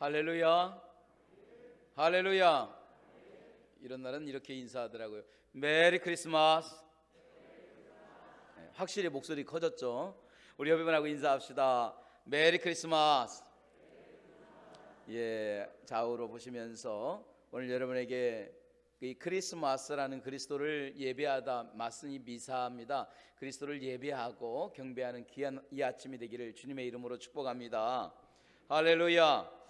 할렐루야, 할렐루야. 이런 날은 이렇게 인사하더라고요. 메리 크리스마스. 확실히 목소리 커졌죠? 우리 여러분하고 인사합시다. 메리 크리스마스. 좌우로 보시면서 오늘 여러분에게 이 크리스마스라는 그리스도를 예배하다 맞으니 미사입니다. 그리스도를 예배하고 경배하는 귀한 이 아침이 되기를 주님의 이름으로 축복합니다. 할렐루야.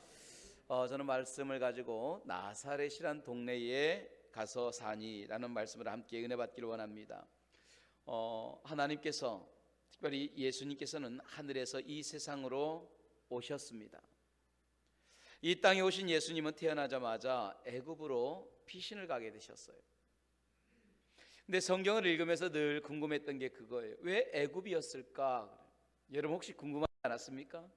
저는 말씀을 가지고 나사렛이란 동네에 가서 사니라는 말씀을 함께 은혜 받기를 원합니다. 하나님께서 특별히 예수님께서는 하늘에서 이 세상으로 오셨습니다. 이 땅에 오신 예수님은 태어나자마자 애굽으로 피신을 가게 되셨어요. 근데 성경을 읽으면서 늘 궁금했던 게 그거예요. 왜 애굽이었을까? 여러분 혹시 궁금하지 않았습니까?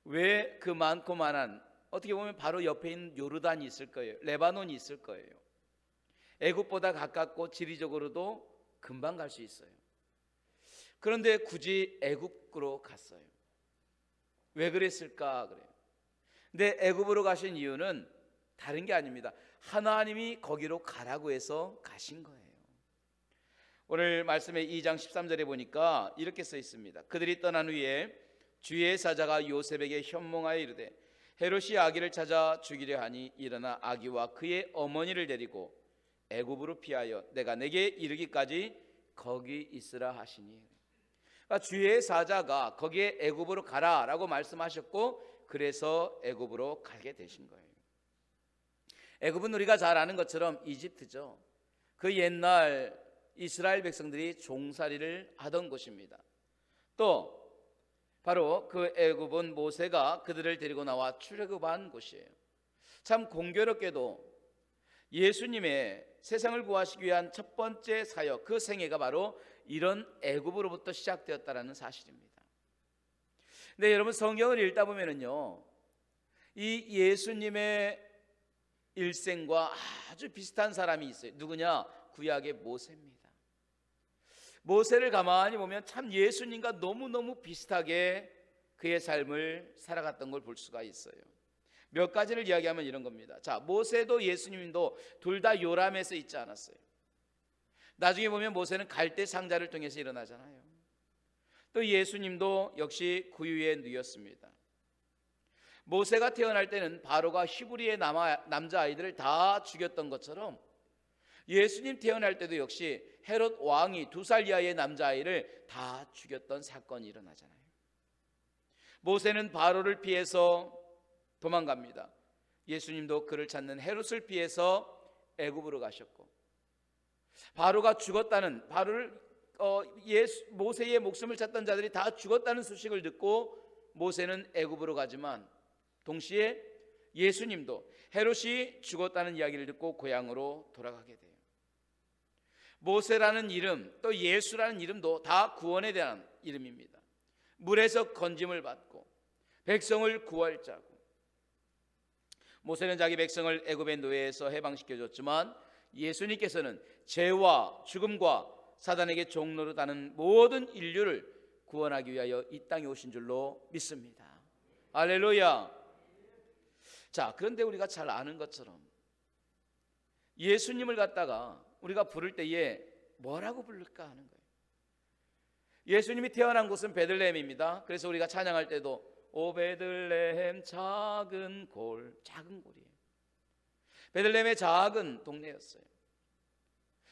왜 그 많고 많은, 어떻게 보면 바로 옆에 있는 요르단이 있을 거예요. 레바논이 있을 거예요. 애굽보다 가깝고 지리적으로도 금방 갈 수 있어요. 그런데 굳이 애굽으로 갔어요. 왜 그랬을까? 그래요. 근데 애굽으로 가신 이유는 다른 게 아닙니다. 하나님이 거기로 가라고 해서 가신 거예요. 오늘 말씀의 2장 13절에 보니까 이렇게 써 있습니다. 그들이 떠난 후에 주의 사자가 요셉에게 현몽하여 이르되 헤롯이 아기를 찾아 죽이려 하니 일어나 아기와 그의 어머니를 데리고 애굽으로 피하여 내가 내게 이르기까지 거기 있으라 하시니. 그러니까 주의 사자가 거기에 애굽으로 가라라고 말씀하셨고 그래서 애굽으로 가게 되신 거예요. 애굽은 우리가 잘 아는 것처럼 이집트죠. 그 옛날 이스라엘 백성들이 종살이를 하던 곳입니다. 또 바로 그 애굽은 모세가 그들을 데리고 나와 출애굽한 곳이에요. 참 공교롭게도 예수님의 세상을 구하시기 위한 첫 번째 사역, 그 생애가 바로 이런 애굽으로부터 시작되었다는 사실입니다. 근데 여러분 성경을 읽다 보면은요, 이 예수님의 일생과 아주 비슷한 사람이 있어요. 누구냐? 구약의 모세입니다. 모세를 가만히 보면 참 예수님과 너무너무 비슷하게 그의 삶을 살아갔던 걸 볼 수가 있어요. 몇 가지를 이야기하면 이런 겁니다. 자, 모세도 예수님도 둘 다 요람에서 있지 않았어요. 나중에 보면 모세는 갈대 상자를 통해서 일어나잖아요. 또 예수님도 역시 구유의 누였습니다. 모세가 태어날 때는 바로가 히브리의 남자아이들을 다 죽였던 것처럼 예수님 태어날 때도 역시 헤롯 왕이 2살 이하의 남자아이를 다 죽였던 사건이 일어나잖아요. 모세는 바로를 피해서 도망갑니다. 예수님도 그를 찾는 헤롯을 피해서 애굽으로 가셨고, 바로가 죽었다는, 모세의 목숨을 찾던 자들이 다 죽었다는 소식을 듣고 모세는 애굽으로 가지만 동시에 예수님도 헤롯이 죽었다는 이야기를 듣고 고향으로 돌아가게 돼요. 모세라는 이름, 또 예수라는 이름도 다 구원에 대한 이름입니다. 물에서 건짐을 받고 백성을 구할 자고, 모세는 자기 백성을 애굽의 노예에서 해방시켜줬지만 예수님께서는 죄와 죽음과 사단에게 종로로 다는 모든 인류를 구원하기 위하여 이 땅에 오신 줄로 믿습니다. 할렐루야. 자, 그런데 우리가 잘 아는 것처럼 예수님을 갖다가 우리가 부를 때에 뭐라고 부를까 하는 거예요. 예수님이 태어난 곳은 베들레헴입니다. 그래서 우리가 찬양할 때도 오 베들레헴 작은 골, 작은 골이에요. 베들레헴의 작은 동네였어요.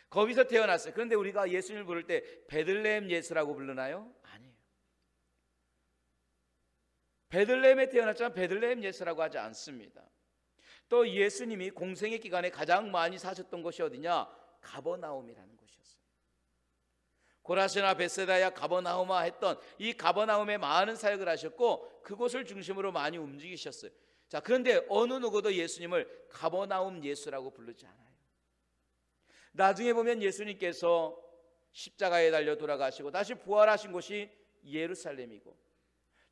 거기서 태어났어요. 그런데 우리가 예수님을 부를 때 베들레헴 예수라고 부르나요? 아니에요. 베들레헴에 태어났지만 베들레헴 예수라고 하지 않습니다. 또 예수님이 공생의 기간에 가장 많이 사셨던 곳이 어디냐? 가버나움이라는 곳이었어요. 고라스나 베세다야 가버나움아 했던 이 가버나움에 많은 사역을 하셨고 그곳을 중심으로 많이 움직이셨어요. 자, 그런데 어느 누구도 예수님을 가버나움 예수라고 부르지 않아요. 나중에 보면 예수님께서 십자가에 달려 돌아가시고 다시 부활하신 곳이 예루살렘이고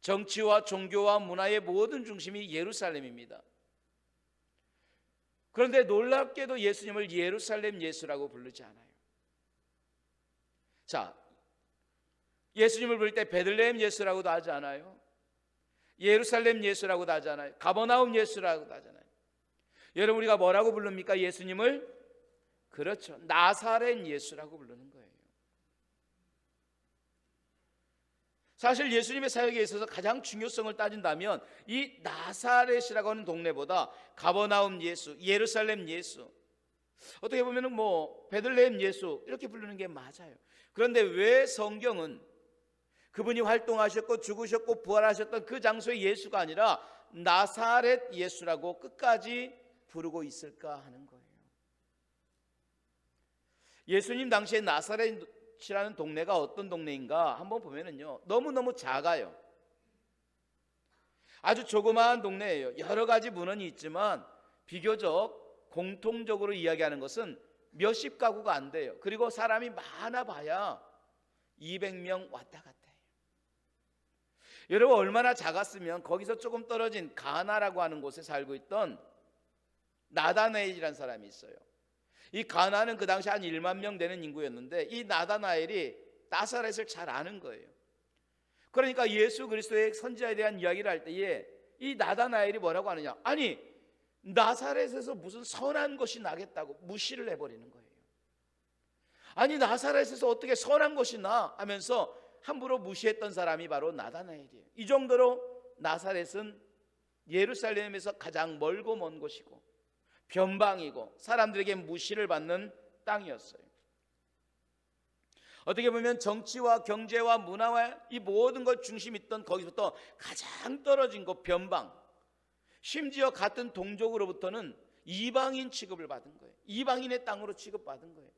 정치와 종교와 문화의 모든 중심이 예루살렘입니다. 그런데 놀랍게도 예수님을 예루살렘 예수라고 부르지 않아요. 자, 예수님을 부를 때 베들레헴 예수라고도 하지 않아요. 예루살렘 예수라고도 하잖아요. 가버나움 예수라고도 하잖아요. 여러분, 우리가 뭐라고 부릅니까? 예수님을? 그렇죠, 나사렛 예수라고 부르는 거예요. 사실 예수님의 사역에 있어서 가장 중요성을 따진다면 이 나사렛이라고 하는 동네보다 가버나움 예수, 예루살렘 예수, 어떻게 보면 베들레헴 예수 이렇게 부르는 게 맞아요. 그런데 왜 성경은 그분이 활동하셨고 죽으셨고 부활하셨던 그 장소의 예수가 아니라 나사렛 예수라고 끝까지 부르고 있을까 하는 거예요. 예수님 당시에 나사렛이라는 동네가 어떤 동네인가 한번 보면은요, 너무너무 작아요. 아주 조그마한 동네예요. 여러 가지 문헌이 있지만 비교적 공통적으로 이야기하는 것은 몇십 가구가 안 돼요. 그리고 사람이 많아 봐야 200명 왔다 갔다 해요. 여러분, 얼마나 작았으면 거기서 조금 떨어진 가나라고 하는 곳에 살고 있던 나다나엘이라는 사람이 있어요. 이 가나는 그 당시 한 1만 명 되는 인구였는데 이 나다나엘이 나사렛을 잘 아는 거예요. 그러니까 예수 그리스도의 선지자에 대한 이야기를 할 때에 이 나다나엘이 뭐라고 하느냐, 아니 나사렛에서 무슨 선한 것이 나겠다고 무시를 해버리는 거예요. 아니 나사렛에서 어떻게 선한 것이 나 하면서 함부로 무시했던 사람이 바로 나다나엘이에요. 이 정도로 나사렛은 예루살렘에서 가장 멀고 먼 곳이고 변방이고 사람들에게 무시를 받는 땅이었어요. 어떻게 보면 정치와 경제와 문화와 이 모든 걸 중심 있던 거기서부터 가장 떨어진 곳 변방, 심지어 같은 동족으로부터는 이방인 취급을 받은 거예요. 이방인의 땅으로 취급받은 거예요.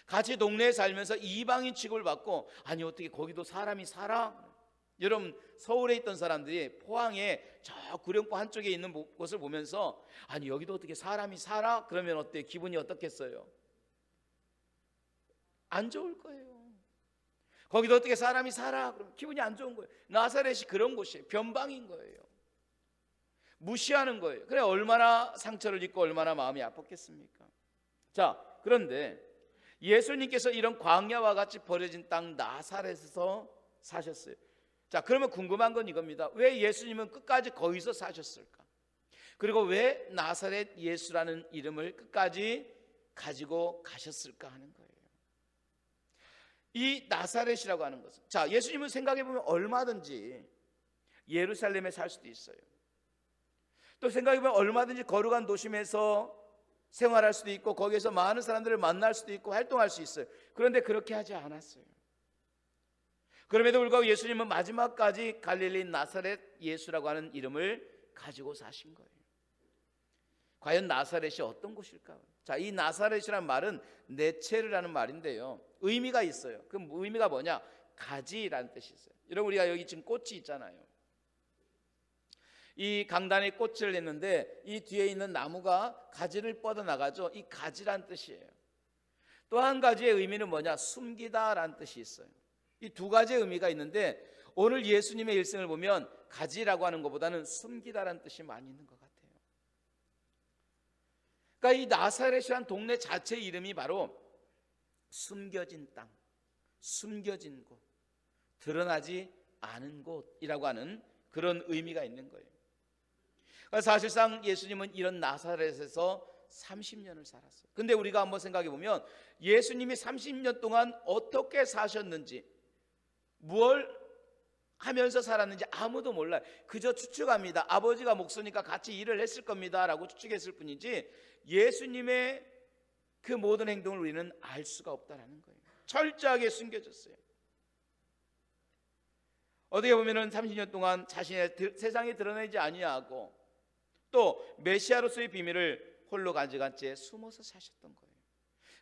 같이 동네에 살면서 이방인 취급을 받고, 아니 어떻게 거기도 사람이 살아? 여러분, 서울에 있던 사람들이 포항에 저 구룡포 한쪽에 있는 곳을 보면서 아니 여기도 어떻게 사람이 살아? 그러면 어때요? 기분이 어떻겠어요? 안 좋을 거예요. 거기도 어떻게 사람이 살아? 그럼 기분이 안 좋은 거예요. 나사렛이 그런 곳이에요. 변방인 거예요. 무시하는 거예요. 그래 얼마나 상처를 입고 얼마나 마음이 아팠겠습니까? 자, 그런데 예수님께서 이런 광야와 같이 버려진 땅 나사렛에서 사셨어요. 자, 그러면 궁금한 건 이겁니다. 왜 예수님은 끝까지 거기서 사셨을까? 그리고 왜 나사렛 예수라는 이름을 끝까지 가지고 가셨을까 하는 거예요. 이 나사렛이라고 하는 것은, 자, 예수님은 생각해 보면 얼마든지 예루살렘에 살 수도 있어요. 또 생각해 보면 얼마든지 거룩한 도심에서 생활할 수도 있고 거기에서 많은 사람들을 만날 수도 있고 활동할 수 있어요. 그런데 그렇게 하지 않았어요. 그럼에도 불구하고 예수님은 마지막까지 갈릴리 나사렛 예수라고 하는 이름을 가지고 사신 거예요. 과연 나사렛이 어떤 곳일까? 자, 이 나사렛이라는 말은 네체르라는 말인데요, 의미가 있어요. 그 의미가 뭐냐? 가지라는 뜻이 있어요. 여러분, 우리가 여기 지금 꽃이 있잖아요. 이 강단에 꽃을 냈는데 이 뒤에 있는 나무가 가지를 뻗어나가죠. 이 가지란 뜻이에요. 또 한 가지의 의미는 뭐냐? 숨기다라는 뜻이 있어요. 이 두 가지의 의미가 있는데 오늘 예수님의 일생을 보면 가지라고 하는 것보다는 숨기다라는 뜻이 많이 있는 것 같아요. 그러니까 이 나사렛이라는 동네 자체 이름이 바로 숨겨진 땅, 숨겨진 곳, 드러나지 않은 곳이라고 하는 그런 의미가 있는 거예요. 그러니까 사실상 예수님은 이런 나사렛에서 30년을 살았어요. 근데 우리가 한번 생각해 보면 예수님이 30년 동안 어떻게 사셨는지, 뭘 하면서 살았는지 아무도 몰라요. 그저 추측합니다. 아버지가 목수니까 같이 일을 했을 겁니다 라고 추측했을 뿐이지 예수님의 그 모든 행동을 우리는 알 수가 없다라는 거예요. 철저하게 숨겨졌어요. 어떻게 보면 30년 동안 자신의 세상에 드러내지 아니하고 또 메시아로서의 비밀을 홀로 가져간 채 숨어서 사셨던 거예요.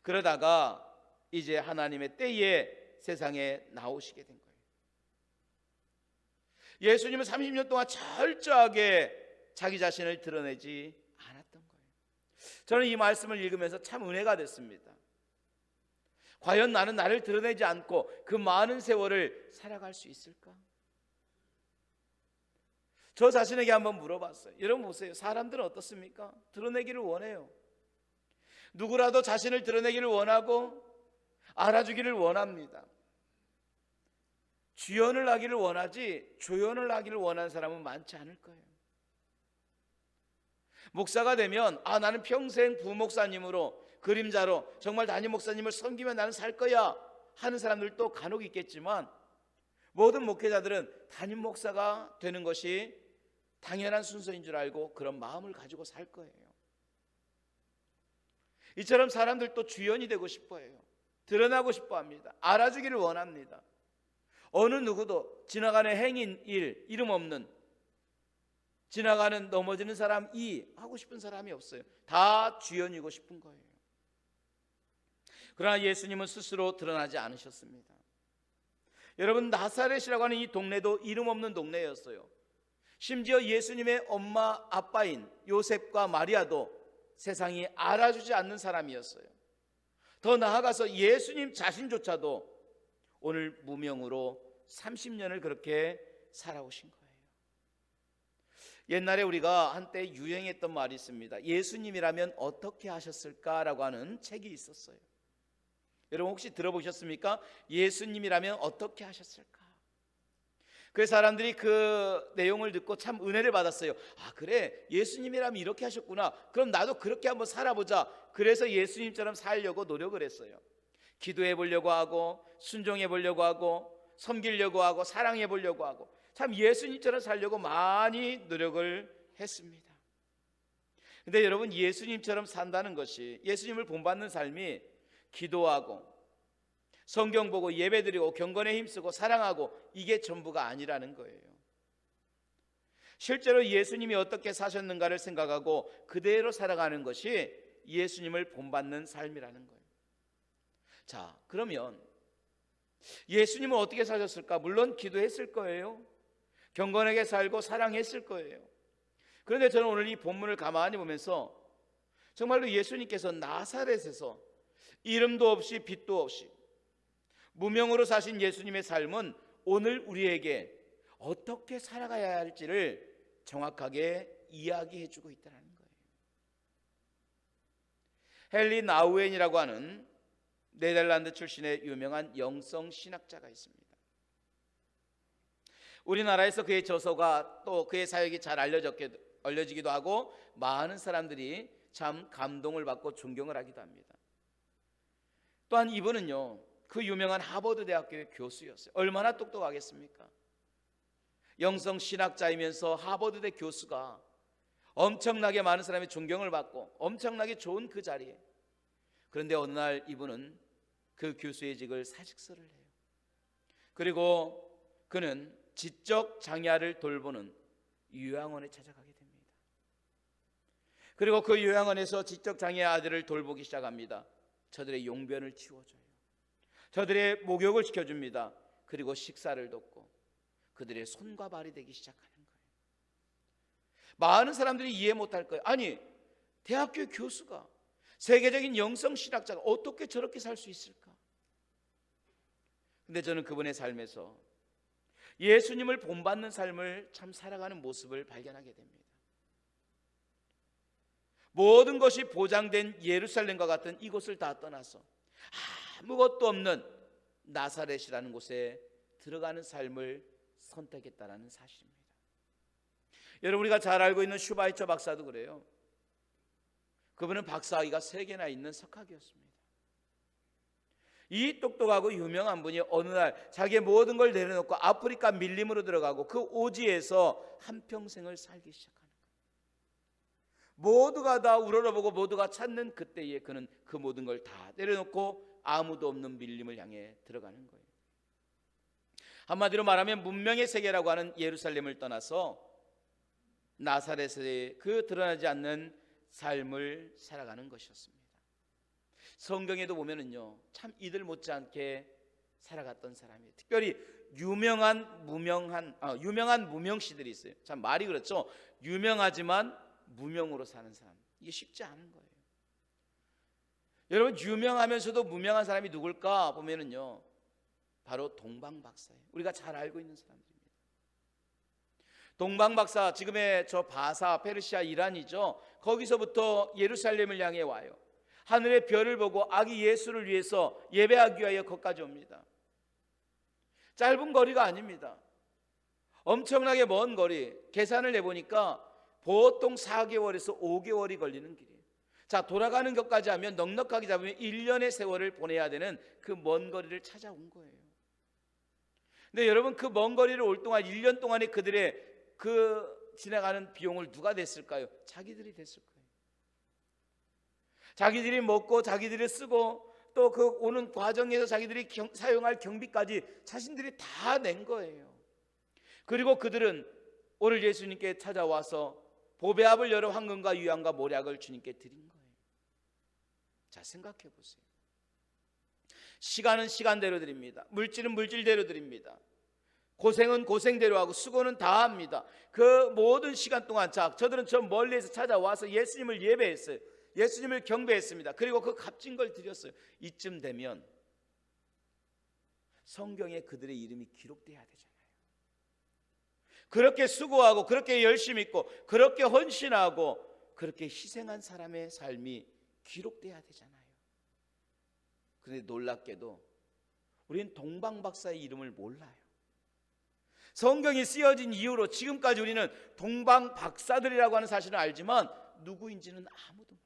그러다가 이제 하나님의 때에 세상에 나오시게 된 거예요. 예수님은 30년 동안 철저하게 자기 자신을 드러내지 않았던 거예요. 저는 이 말씀을 읽으면서 참 은혜가 됐습니다. 과연 나는 나를 드러내지 않고 그 많은 세월을 살아갈 수 있을까? 저 자신에게 한번 물어봤어요. 여러분 보세요. 사람들은 어떻습니까? 드러내기를 원해요. 누구라도 자신을 드러내기를 원하고 알아주기를 원합니다. 주연을 하기를 원하지 조연을 하기를 원하는 사람은 많지 않을 거예요. 목사가 되면 나는 평생 부목사님으로 그림자로 정말 담임 목사님을 섬기며 나는 살 거야 하는 사람들도 간혹 있겠지만, 모든 목회자들은 담임 목사가 되는 것이 당연한 순서인 줄 알고 그런 마음을 가지고 살 거예요. 이처럼 사람들도 주연이 되고 싶어해요. 드러나고 싶어합니다. 알아주기를 원합니다. 어느 누구도 지나가는 행인 일, 이름 없는, 지나가는 넘어지는 사람 이 하고 싶은 사람이 없어요. 다 주연이고 싶은 거예요. 그러나 예수님은 스스로 드러나지 않으셨습니다. 여러분, 나사렛이라고 하는 이 동네도 이름 없는 동네였어요. 심지어 예수님의 엄마 아빠인 요셉과 마리아도 세상이 알아주지 않는 사람이었어요. 더 나아가서 예수님 자신조차도 오늘 무명으로 30년을 그렇게 살아오신 거예요. 옛날에 우리가 한때 유행했던 말이 있습니다. 예수님이라면 어떻게 하셨을까라고 하는 책이 있었어요. 여러분 혹시 들어보셨습니까? 예수님이라면 어떻게 하셨을까? 그 사람들이 그 내용을 듣고 참 은혜를 받았어요. 그래, 예수님이라면 이렇게 하셨구나. 그럼 나도 그렇게 한번 살아보자. 그래서 예수님처럼 살려고 노력을 했어요. 기도해 보려고 하고, 순종해 보려고 하고, 섬기려고 하고, 사랑해 보려고 하고, 참 예수님처럼 살려고 많이 노력을 했습니다. 근데 여러분, 예수님처럼 산다는 것이, 예수님을 본받는 삶이 기도하고 성경 보고 예배드리고 경건에 힘쓰고 사랑하고 이게 전부가 아니라는 거예요. 실제로 예수님이 어떻게 사셨는가를 생각하고 그대로 살아가는 것이 예수님을 본받는 삶이라는 거예요. 자, 그러면 예수님은 어떻게 사셨을까? 물론 기도했을 거예요. 경건하게 살고 사랑했을 거예요. 그런데 저는 오늘 이 본문을 가만히 보면서 정말로 예수님께서 나사렛에서 이름도 없이 빛도 없이 무명으로 사신 예수님의 삶은 오늘 우리에게 어떻게 살아가야 할지를 정확하게 이야기해 주고 있다는 거예요. 헨리 나우엔이라고 하는 네덜란드 출신의 유명한 영성 신학자가 있습니다. 우리나라에서 그의 저서가 또 그의 사역이 잘 알려지기도 하고 많은 사람들이 참 감동을 받고 존경을 하기도 합니다. 또한 이분은요, 그 유명한 하버드 대학교의 교수였어요. 얼마나 똑똑하겠습니까? 영성 신학자이면서 하버드대 교수가 엄청나게 많은 사람의 존경을 받고 엄청나게 좋은 그 자리에, 그런데 어느 날 이분은 그 교수의 직을 사직서를 해요. 그리고 그는 지적 장애아를 돌보는 요양원에 찾아가게 됩니다. 그리고 그 요양원에서 지적 장애 아들을 돌보기 시작합니다. 저들의 용변을 치워줘요. 저들의 목욕을 시켜줍니다. 그리고 식사를 돕고 그들의 손과 발이 되기 시작하는 거예요. 많은 사람들이 이해 못할 거예요. 아니, 대학교 교수가, 세계적인 영성신학자가 어떻게 저렇게 살 수 있을까? 근데 저는 그분의 삶에서 예수님을 본받는 삶을 참 살아가는 모습을 발견하게 됩니다. 모든 것이 보장된 예루살렘과 같은 이곳을 다 떠나서 아무것도 없는 나사렛이라는 곳에 들어가는 삶을 선택했다는 사실입니다. 여러분, 우리가 잘 알고 있는 슈바이처 박사도 그래요. 그분은 박사학위가 3개나 있는 석학이었습니다. 이 똑똑하고 유명한 분이 어느 날 자기의 모든 걸 내려놓고 아프리카 밀림으로 들어가고 그 오지에서 한평생을 살기 시작합니다. 모두가 다 우러러보고 모두가 찾는 그때에 그는 그 모든 걸 다 내려놓고 아무도 없는 밀림을 향해 들어가는 거예요. 한마디로 말하면 문명의 세계라고 하는 예루살렘을 떠나서 나사렛의 그 드러나지 않는 삶을 살아가는 것이었습니다. 성경에도 보면은요, 참 이들 못지않게 살아갔던 사람이에요. 특별히 유명한 무명시들이 있어요. 참 말이 그렇죠. 유명하지만 무명으로 사는 사람, 이게 쉽지 않은 거예요. 여러분, 유명하면서도 무명한 사람이 누굴까 보면은요, 바로 동방박사예요. 우리가 잘 알고 있는 사람들입니다. 동방박사, 지금의 저 바사, 페르시아, 이란이죠. 거기서부터 예루살렘을 향해 와요. 하늘의 별을 보고 아기 예수를 위해서 예배하기 위하여 거기까지 옵니다. 짧은 거리가 아닙니다. 엄청나게 먼 거리. 계산을 해보니까 보통 4개월에서 5개월이 걸리는 길이에요. 자, 돌아가는 것까지 하면 넉넉하게 잡으면 1년의 세월을 보내야 되는 그 먼 거리를 찾아온 거예요. 근데 여러분, 그 먼 거리를 올 동안 1년 동안에 그들의 그 지나가는 비용을 누가 냈을까요? 자기들이 냈을 거예요. 자기들이 먹고 자기들이 쓰고 또 그 오는 과정에서 자기들이 사용할 경비까지 자신들이 다 낸 거예요. 그리고 그들은 오늘 예수님께 찾아와서 보배압을 열어 황금과 유향과 모략을 주님께 드린 거예요. 자, 생각해 보세요. 시간은 시간대로 드립니다. 물질은 물질대로 드립니다. 고생은 고생대로 하고 수고는 다 합니다. 그 모든 시간 동안 저들은 저 멀리에서 찾아와서 예수님을 예배했어요. 예수님을 경배했습니다. 그리고 그 값진 걸 드렸어요. 이쯤 되면 성경에 그들의 이름이 기록돼야 되잖아요. 그렇게 수고하고 그렇게 열심히 있고 그렇게 헌신하고 그렇게 희생한 사람의 삶이 기록돼야 되잖아요. 그런데 놀랍게도 우리는 동방박사의 이름을 몰라요. 성경이 쓰여진 이후로 지금까지 우리는 동방박사들이라고 하는 사실은 알지만 누구인지는 아무도 몰라요.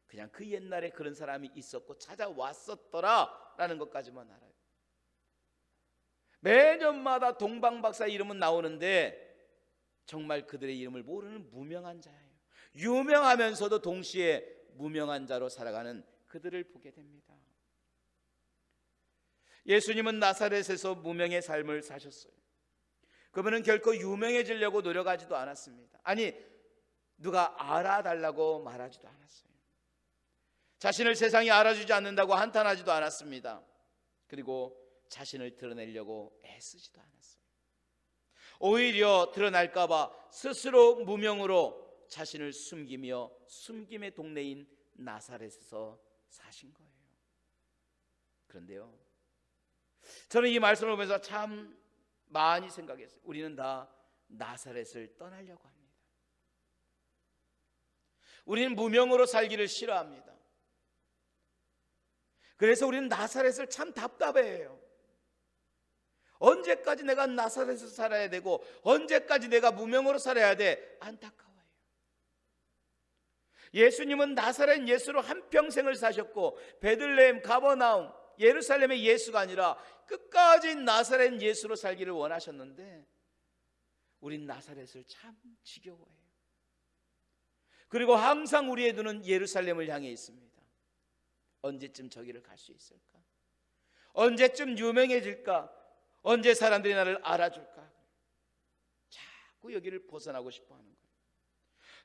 그냥 그 옛날에 그런 사람이 있었고 찾아왔었더라 라는 것까지만 알아요. 매년마다 동방박사의 이름은 나오는데 정말 그들의 이름을 모르는 무명한 자예요. 유명하면서도 동시에 무명한 자로 살아가는 그들을 보게 됩니다. 예수님은 나사렛에서 무명의 삶을 사셨어요. 그분은 결코 유명해지려고 노력하지도 않았습니다. 아니, 누가 알아달라고 말하지도 않았어요. 자신을 세상이 알아주지 않는다고 한탄하지도 않았습니다. 그리고 자신을 드러내려고 애쓰지도 않았어요. 오히려 드러날까 봐 스스로 무명으로 자신을 숨기며 숨김의 동네인 나사렛에서 사신 거예요. 그런데요, 저는 이 말씀을 보면서 참 많이 생각했어요. 우리는 다 나사렛을 떠나려고 합니다. 우리는 무명으로 살기를 싫어합니다. 그래서 우리는 나사렛을 참 답답해해요. 언제까지 내가 나사렛에서 살아야 되고 언제까지 내가 무명으로 살아야 돼? 안타까워요. 예수님은 나사렛 예수로 한평생을 사셨고 베들레헴, 가버나움, 예루살렘의 예수가 아니라 끝까지 나사렛 예수로 살기를 원하셨는데 우린 나사렛을 참 지겨워해요. 그리고 항상 우리의 눈은 예루살렘을 향해 있습니다. 언제쯤 저기를 갈 수 있을까? 언제쯤 유명해질까? 언제 사람들이 나를 알아줄까? 자꾸 여기를 벗어나고 싶어 하는 거예요.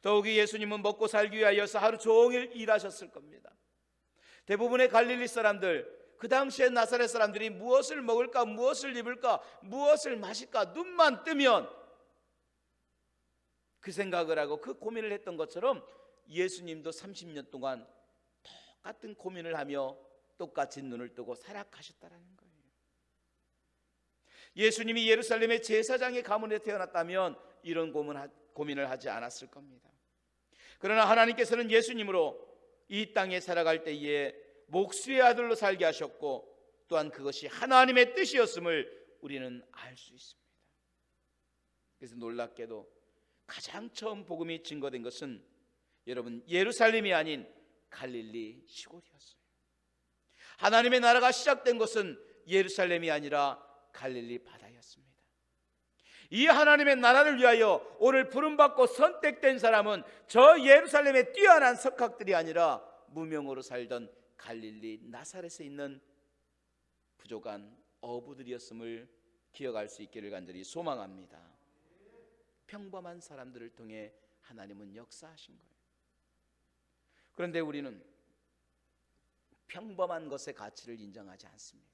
더욱이 예수님은 먹고 살기 위하여서 하루 종일 일하셨을 겁니다. 대부분의 갈릴리 사람들, 그 당시에 나사렛 사람들이 무엇을 먹을까, 무엇을 입을까, 무엇을 마실까 눈만 뜨면 그 생각을 하고 그 고민을 했던 것처럼 예수님도 30년 동안 똑같은 고민을 하며 똑같이 눈을 뜨고 살아가셨다라는 거예요. 예수님이 예루살렘의 제사장의 가문에 태어났다면 이런 고민을 하지 않았을 겁니다. 그러나 하나님께서는 예수님으로 이 땅에 살아갈 때에 목수의 아들로 살게 하셨고 또한 그것이 하나님의 뜻이었음을 우리는 알 수 있습니다. 그래서 놀랍게도 가장 처음 복음이 증거된 것은 여러분 예루살렘이 아닌 갈릴리 시골이었어요. 하나님의 나라가 시작된 것은 예루살렘이 아니라 갈릴리 바다였습니다. 이 하나님의 나라를 위하여 오늘 부름받고 선택된 사람은 저 예루살렘의 뛰어난 석학들이 아니라 무명으로 살던 갈릴리 나사렛에 있는 부족한 어부들이었음을 기억할 수 있기를 간절히 소망합니다. 평범한 사람들을 통해 하나님은 역사하신 거예요. 그런데 우리는 평범한 것의 가치를 인정하지 않습니다.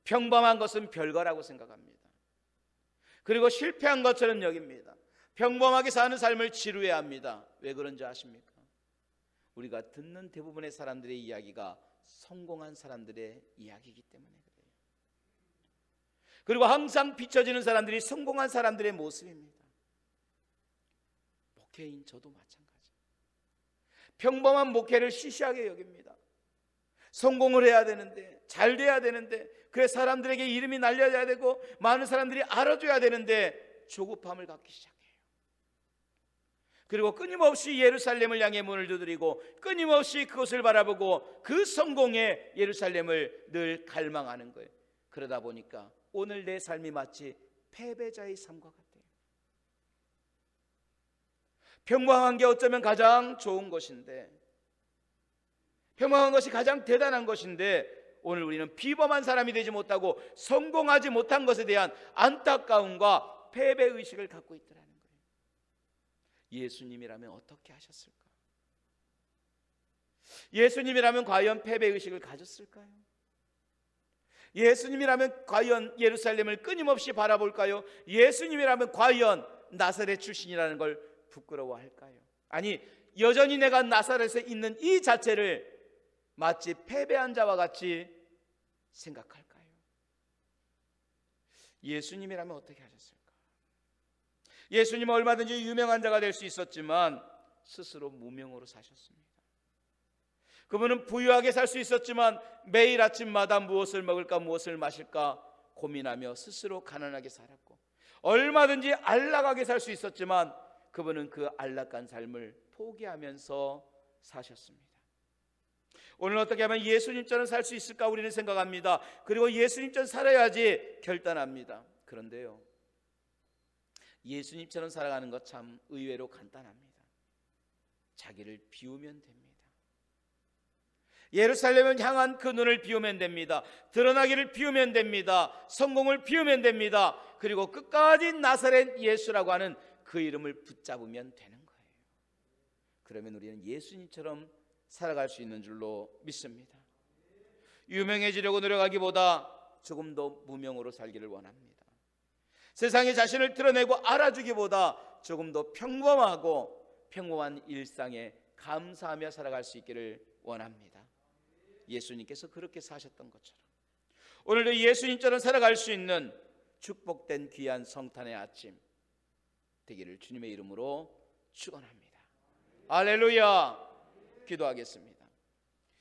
평범한 것은 별거라고 생각합니다. 그리고 실패한 것처럼 여깁니다. 평범하게 사는 삶을 지루해 합니다. 왜 그런지 아십니까? 우리가 듣는 대부분의 사람들의 이야기가 성공한 사람들의 이야기이기 때문에 그래요. 그리고 항상 비춰지는 사람들이 성공한 사람들의 모습입니다. 목회인 저도 마찬가지. 평범한 목회를 시시하게 여깁니다. 성공을 해야 되는데, 잘 돼야 되는데, 그래 사람들에게 이름이 날려야 되고 많은 사람들이 알아줘야 되는데 조급함을 갖기 시작해요. 그리고 끊임없이 예루살렘을 향해 문을 두드리고 끊임없이 그것을 바라보고 그 성공의 예루살렘을 늘 갈망하는 거예요. 그러다 보니까 오늘 내 삶이 마치 패배자의 삶과 같아요. 평범한 게 어쩌면 가장 좋은 것인데, 평범한 것이 가장 대단한 것인데, 오늘 우리는 비범한 사람이 되지 못하고 성공하지 못한 것에 대한 안타까움과 패배의식을 갖고 있더라는 거예요. 예수님이라면 어떻게 하셨을까? 예수님이라면 과연 패배의식을 가졌을까요? 예수님이라면 과연 예루살렘을 끊임없이 바라볼까요? 예수님이라면 과연 나사렛 출신이라는 걸 부끄러워할까요? 아니, 여전히 내가 나사렛에 있는 이 자체를 마치 패배한 자와 같이 생각할까요? 예수님이라면 어떻게 하셨을까? 예수님은 얼마든지 유명한 자가 될 수 있었지만 스스로 무명으로 사셨습니다. 그분은 부유하게 살 수 있었지만 매일 아침마다 무엇을 먹을까 무엇을 마실까 고민하며 스스로 가난하게 살았고, 얼마든지 안락하게 살 수 있었지만 그분은 그 안락한 삶을 포기하면서 사셨습니다. 오늘 어떻게 하면 예수님처럼 살 수 있을까 우리는 생각합니다. 그리고 예수님처럼 살아야지 결단합니다. 그런데요, 예수님처럼 살아가는 것 참 의외로 간단합니다. 자기를 비우면 됩니다. 예루살렘을 향한 그 눈을 비우면 됩니다. 드러나기를 비우면 됩니다. 성공을 비우면 됩니다. 그리고 끝까지 나사렛 예수라고 하는 그 이름을 붙잡으면 되는 거예요. 그러면 우리는 예수님처럼 살아갈 수 있는 줄로 믿습니다. 유명해지려고 노력하기보다 조금 더 무명으로 살기를 원합니다. 세상에 자신을 드러내고 알아주기보다 조금 더 평범한 일상에 감사하며 살아갈 수 있기를 원합니다. 예수님께서 그렇게 사셨던 것처럼 오늘도 예수님처럼 살아갈 수 있는 축복된 귀한 성탄의 아침 되기를 주님의 이름으로 축원합니다. 할렐루야. 기도하겠습니다.